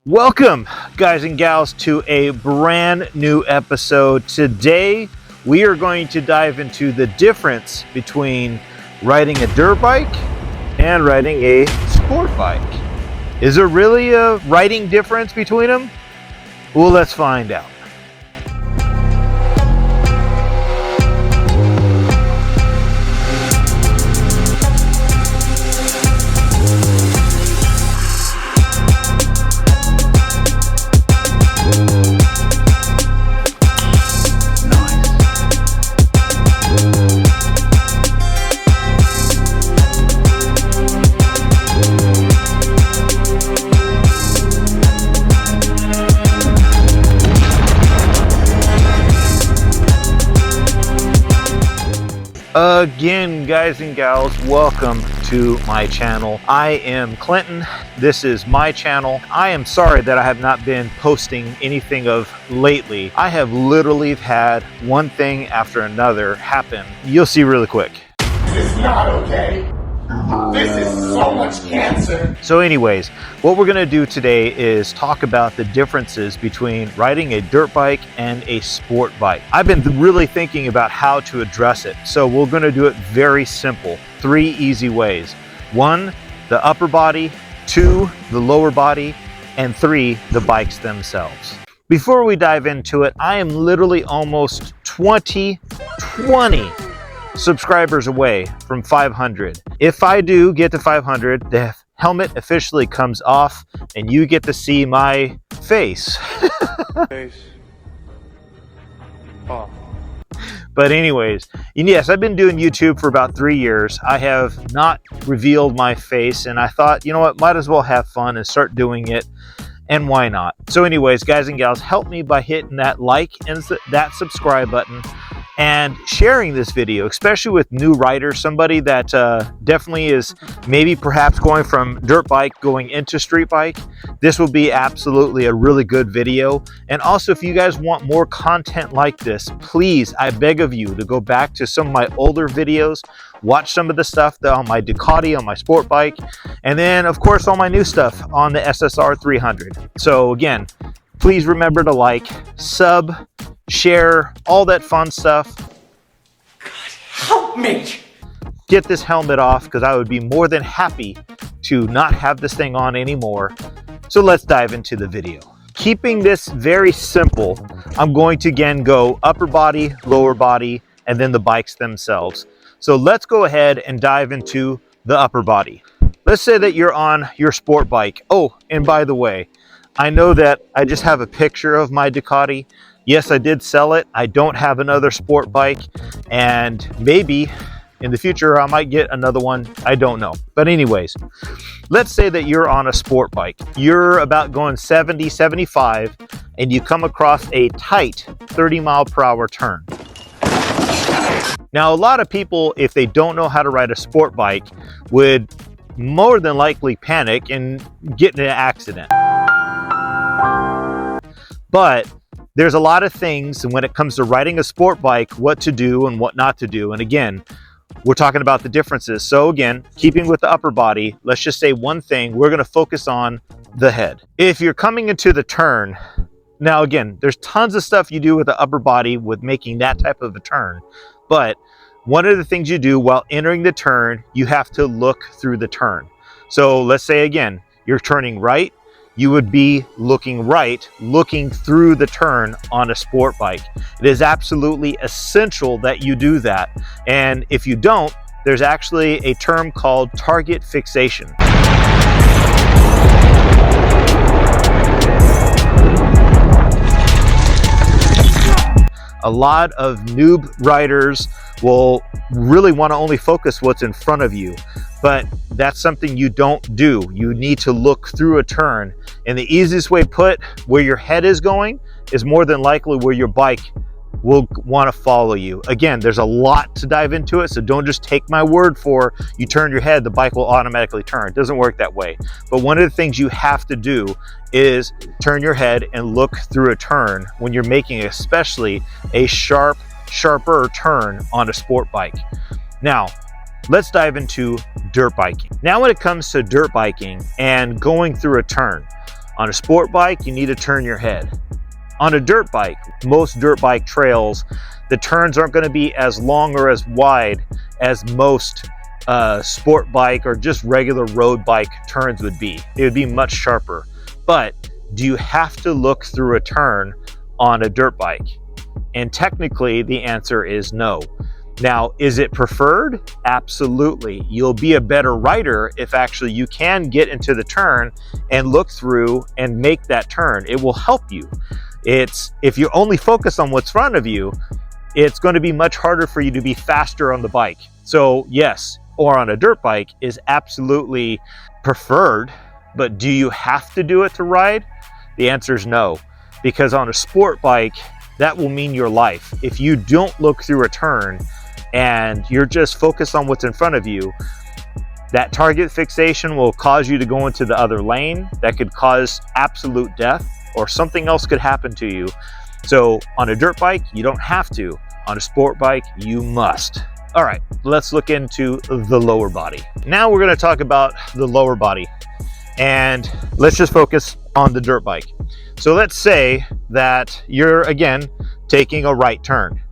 Welcome, guys and gals, to a brand new episode. Today, we are going to dive into the difference between riding a dirt bike and riding a sport bike. Is there really a riding difference between them? Well, let's find out. Again, guys and gals, welcome to my channel. I am Clinton. This is my channel. I am sorry that I have not been posting anything of lately. I have literally had one thing after another happen. You'll see really quick. It's not okay. This is so much cancer. So anyways, what we're gonna do today is talk about the differences between riding a dirt bike and a sport bike. I've been really thinking about how to address it. So we're gonna do it very simple. 3 easy ways. 1, the upper body. 2, the lower body. And 3, the bikes themselves. Before we dive into it, I am literally almost 20 subscribers away from 500. If I do get to 500, the helmet officially comes off and you get to see my face. But anyways, and yes, I've been doing YouTube for about 3 years. I have not revealed my face, and I thought, you know what, might as well have fun and start doing it. And why not? So anyways, guys and gals, help me by hitting that like and that subscribe button and sharing this video, especially with new riders, somebody that definitely is maybe perhaps going from dirt bike going into street bike. This will be absolutely a really good video. And also, if you guys want more content like this, please, I beg of you to go back to some of my older videos, watch some of the stuff on my Ducati, on my sport bike, and then of course all my new stuff on the SSR 300. So again, please remember to like, sub, share, all that fun stuff. God, help me. Get this helmet off, because I would be more than happy to not have this thing on anymore. So let's dive into the video. Keeping this very simple, I'm going to again go upper body, lower body, and then the bikes themselves. So let's go ahead and dive into the upper body. Let's say that you're on your sport bike. Oh, and by the way, I know that I just have a picture of my Ducati. Yes, I did sell it. I don't have another sport bike, and maybe in the future I might get another one. I don't know. But anyways, let's say that you're on a sport bike. You're about going 70, 75, and you come across a tight 30-mile-per-hour turn. Now, a lot of people, if they don't know how to ride a sport bike, would more than likely panic and get in an accident. But there's a lot of things when it comes to riding a sport bike, what to do and what not to do. And again, we're talking about the differences. So again, keeping with the upper body, let's just say one thing, we're gonna focus on the head. If you're coming into the turn, now again, there's tons of stuff you do with the upper body with making that type of a turn. But one of the things you do while entering the turn, you have to look through the turn. So let's say again, you're turning right, you would be looking right, looking through the turn on a sport bike. It is absolutely essential that you do that. And if you don't, there's actually a term called target fixation. A lot of noob riders will really want to only focus what's in front of you, but that's something you don't do. You need to look through a turn, and the easiest way put, where your head is going is more than likely where your bike will want to follow you. Again, there's a lot to dive into it, so don't just take my word for you turn your head, the bike will automatically turn. It doesn't work that way. But one of the things you have to do is turn your head and look through a turn when you're making especially a sharper turn on a sport bike. Now, let's dive into dirt biking. Now, when it comes to dirt biking and going through a turn, On a sport bike, you need to turn your head. On a dirt bike, most dirt bike trails, the turns aren't going to be as long or as wide as most sport bike or just regular road bike turns would be. It would be much sharper. But do you have to look through a turn on a dirt bike? And technically the answer is no. Now, is it preferred? Absolutely. You'll be a better rider if actually you can get into the turn and look through and make that turn. It will help you. If you only focus on what's in front of you, it's going to be much harder for you to be faster on the bike. So yes, or on a dirt bike is absolutely preferred, but do you have to do it to ride? The answer is no, because on a sport bike, that will mean your life. If you don't look through a turn and you're just focused on what's in front of you, that target fixation will cause you to go into the other lane. That could cause absolute death, or something else could happen to you. So on a dirt bike, you don't have to. On a sport bike, you must. All right, let's look into the lower body. Now we're going to talk about the lower body, and let's just focus on the dirt bike. So let's say that you're, again, taking a right turn.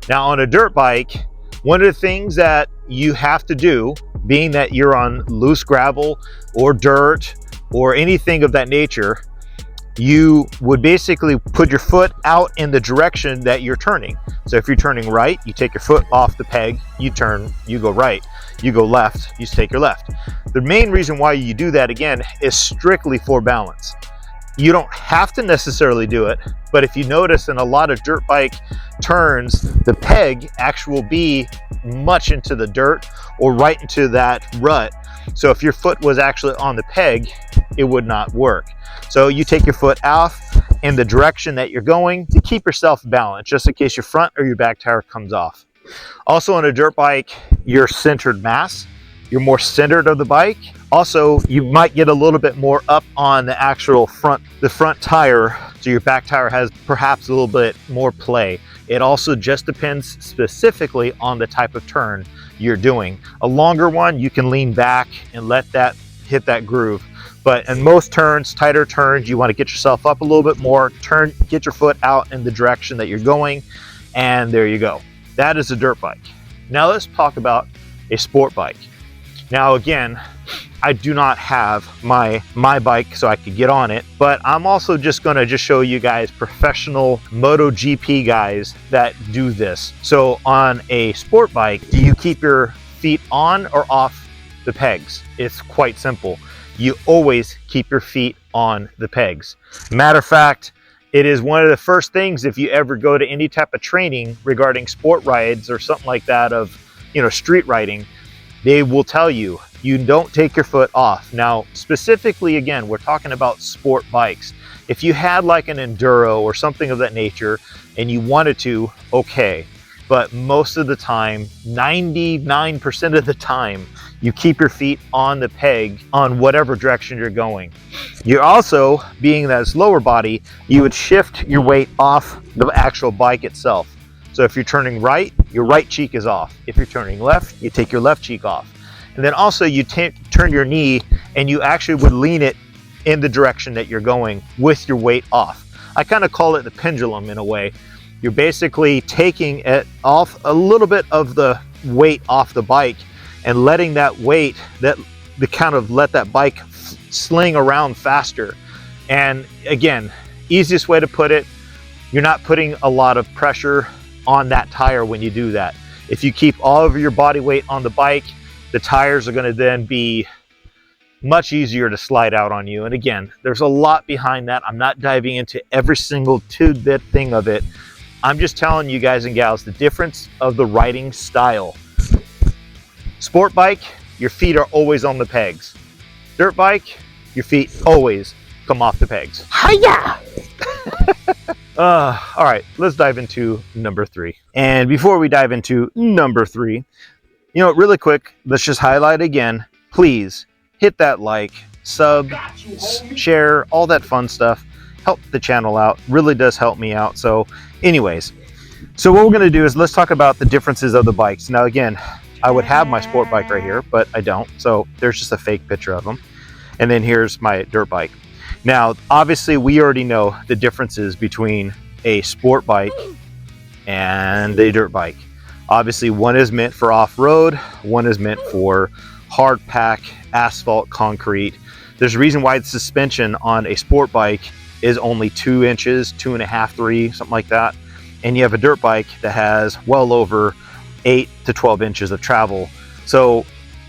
Now on a dirt bike, one of the things that you have to do, being that you're on loose gravel or dirt or anything of that nature, you would basically put your foot out in the direction that you're turning. So if you're turning right, you take your foot off the peg, you turn, you go right. You go left, you take your left. The main reason why you do that, again, is strictly for balance. You don't have to necessarily do it, but if you notice in a lot of dirt bike turns, the peg actually will be much into the dirt or right into that rut. So if your foot was actually on the peg, it would not work. So you take your foot off in the direction that you're going to keep yourself balanced, just in case your front or your back tire comes off. Also on a dirt bike, your centered mass, you're more centered of the bike. Also, you might get a little bit more up on the actual front tire, so your back tire has perhaps a little bit more play. It also just depends specifically on the type of turn you're doing. A longer one, you can lean back and let that hit that groove. But in most turns, tighter turns, you want to get yourself up a little bit more, get your foot out in the direction that you're going, and there you go. That is a dirt bike. Now let's talk about a sport bike. Now again, I do not have my bike so I could get on it, but I'm also just going to show you guys professional MotoGP guys that do this. So on a sport bike, do you keep your feet on or off the pegs? It's quite simple. You always keep your feet on the pegs. Matter of fact, it is one of the first things if you ever go to any type of training regarding sport rides or something like that of, street riding, they will tell you, you don't take your foot off. Now, specifically, again, we're talking about sport bikes. If you had like an enduro or something of that nature and you wanted to, okay. But most of the time, 99% of the time, you keep your feet on the peg on whatever direction you're going. You're also, being that it's lower body, you would shift your weight off the actual bike itself. So if you're turning right, your right cheek is off. If you're turning left, you take your left cheek off. And then also you turn your knee and you actually would lean it in the direction that you're going with your weight off. I kind of call it the pendulum in a way. You're basically taking it off a little bit of the weight off the bike and letting that weight, let that bike sling around faster. And again, easiest way to put it, you're not putting a lot of pressure on that tire when you do that. If you keep all of your body weight on the bike, the tires are going to then be much easier to slide out on you. And again, there's a lot behind that. I'm not diving into every single tidbit thing of it. I'm just telling you guys and gals the difference of the riding style. Sport bike, your feet are always on the pegs. Dirt bike, your feet always come off the pegs. Hiya! All right, let's dive into number 3. And before we dive into number 3, really quick, let's just highlight again, please hit that like, sub, share, all that fun stuff. Help the channel out, really does help me out. So anyways, so what we're gonna do is let's talk about the differences of the bikes. Now again, I would have my sport bike right here, but I don't. So there's just a fake picture of them. And then here's my dirt bike. Now, obviously, we already know the differences between a sport bike and a dirt bike. Obviously, one is meant for off-road, one is meant for hard pack, asphalt, concrete. There's a reason why the suspension on a sport bike is only 2 inches, 2.5, 3, something like that. And you have a dirt bike that has well over 8 to 12 inches of travel. So,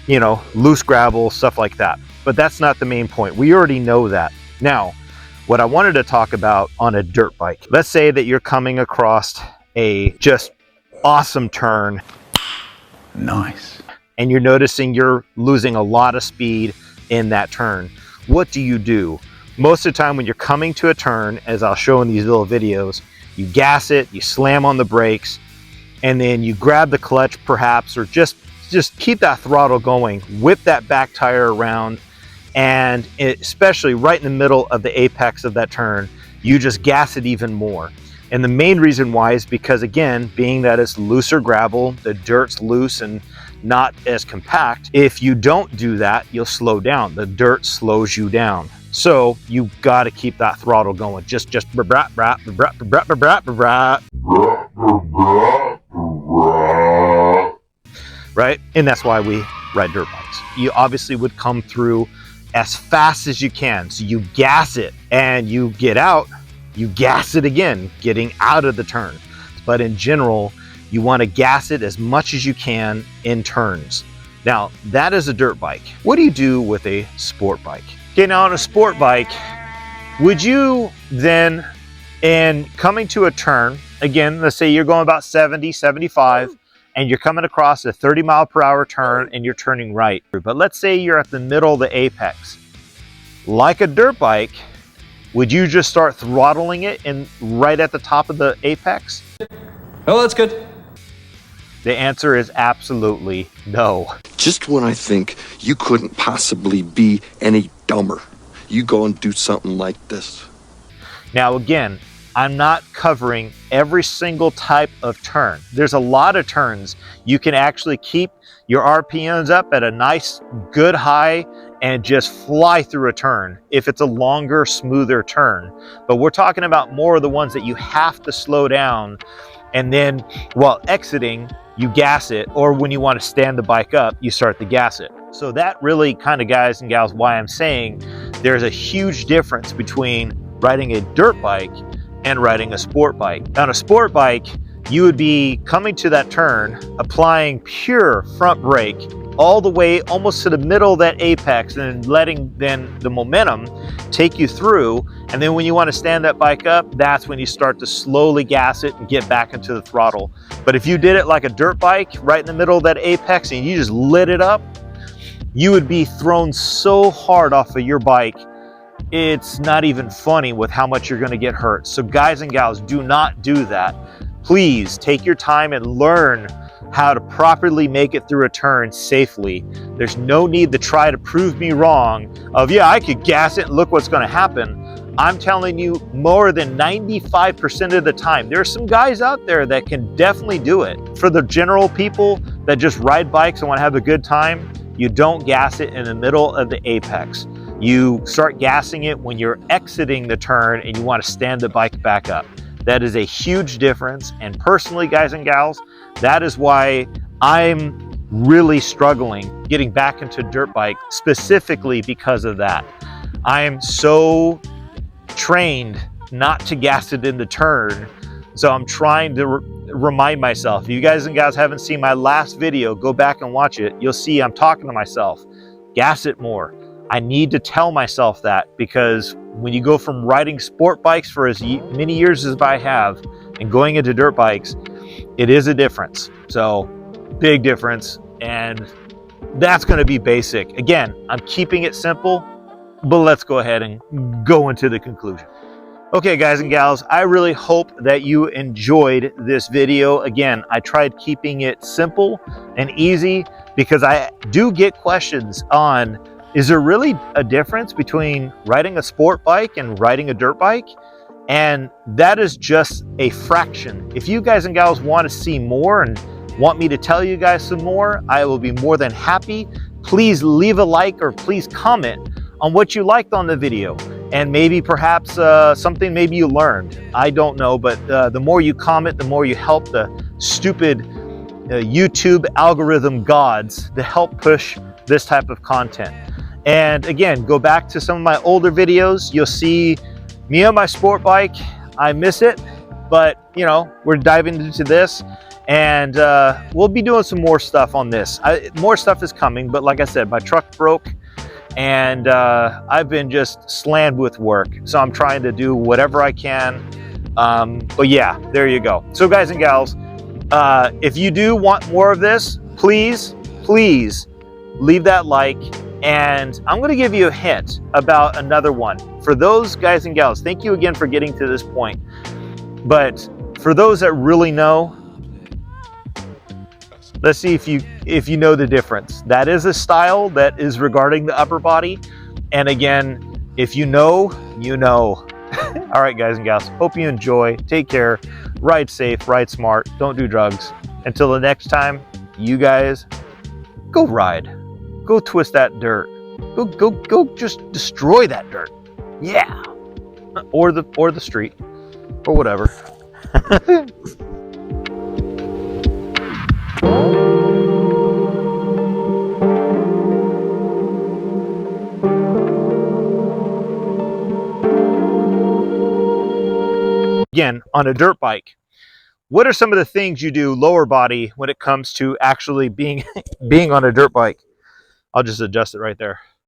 you know, loose gravel, stuff like that. But that's not the main point. We already know that. Now, what I wanted to talk about on a dirt bike, let's say that you're coming across a just awesome turn. Nice. And you're noticing you're losing a lot of speed in that turn. What do you do? Most of the time when you're coming to a turn, as I'll show in these little videos, you gas it, you slam on the brakes, and then you grab the clutch perhaps, or just keep that throttle going, whip that back tire around, and especially right in the middle of the apex of that turn, you just gas it even more. And the main reason why is because, again, being that it's looser gravel, the dirt's loose and not as compact. If you don't do that, you'll slow down. The dirt slows you down. So you got to keep that throttle going. Just brat, brat, brat, brat, brat, brat, right? And that's why we ride dirt bikes. You obviously would come through as fast as you can. So you gas it and you get out, you gas it again, getting out of the turn. But in general, you want to gas it as much as you can in turns. Now, that is a dirt bike. What do you do with a sport bike? Okay, now on a sport bike, would you then, in coming to a turn, again, let's say you're going about 70, 75, and you're coming across a 30-mile-per-hour turn and you're turning right. But let's say you're at the middle of the apex. Like a dirt bike, would you just start throttling it and right at the top of the apex? Oh, that's good. The answer is absolutely no. Just when I think you couldn't possibly be any dumber, you go and do something like this. Now again, I'm not covering every single type of turn. There's a lot of turns you can actually keep your RPMs up at a nice, good high and just fly through a turn if it's a longer, smoother turn. But we're talking about more of the ones that you have to slow down, and then while exiting, you gas it, or when you want to stand the bike up, you start to gas it. So that really kind of, guys and gals, why I'm saying there's a huge difference between riding a dirt bike and riding a sport bike. On a sport bike, you would be coming to that turn, applying pure front brake all the way almost to the middle of that apex, and letting then the momentum take you through. And then when you want to stand that bike up, that's when you start to slowly gas it and get back into the throttle. But if you did it like a dirt bike right in the middle of that apex and you just lit it up, you would be thrown so hard off of your bike, it's not even funny with how much you're going to get hurt. So guys and gals, do not do that. Please take your time and learn how to properly make it through a turn safely. There's no need to try to prove me wrong of, yeah, I could gas it and look what's going to happen. I'm telling you, more than 95% of the time, there are some guys out there that can definitely do it. For the general people that just ride bikes and want to have a good time, you don't gas it in the middle of the apex. You start gassing it when you're exiting the turn and you want to stand the bike back up. That is a huge difference. And personally, guys and gals, that is why I'm really struggling getting back into dirt bike, specifically because of that. I am so trained not to gas it in the turn. So I'm trying to remind myself. If you guys and gals haven't seen my last video, go back and watch it. You'll see I'm talking to myself. Gas it more. I need to tell myself that, because when you go from riding sport bikes for as many years as I have and going into dirt bikes, it is a difference. So big difference. And that's going to be basic. Again, I'm keeping it simple, but let's go ahead and go into the conclusion. Okay, guys and gals, I really hope that you enjoyed this video. Again, I tried keeping it simple and easy because I do get questions on, is there really a difference between riding a sport bike and riding a dirt bike? And that is just a fraction. If you guys and gals want to see more and want me to tell you guys some more, I will be more than happy. Please leave a like or please comment on what you liked on the video. and maybe perhaps something maybe you learned. I don't know, but the more you comment, the more you help the stupid YouTube algorithm gods to help push this type of content. And again, go back to some of my older videos. You'll see me on my sport bike. I miss it, but you know, we're diving into this, and we'll be doing some more stuff on this. More stuff is coming, but like I said, my truck broke, and I've been just slammed with work, so I'm trying to do whatever I can. But yeah, there you go. So guys and gals, if you do want more of this, please leave that like. And I'm going to give you a hint about another one. For those guys and gals, thank you again for getting to this point. But for those that really know, let's see if you know the difference. That is a style that is regarding the upper body. And again, if you know, you know. All right, guys and gals, hope you enjoy. Take care. Ride safe, ride smart. Don't do drugs. Until the next time, you guys go ride. Go twist that dirt. Go just destroy that dirt. Yeah. Or the street. Or whatever. Again, on a dirt bike, what are some of the things you do lower body when it comes to actually being on a dirt bike? I'll just adjust it right there.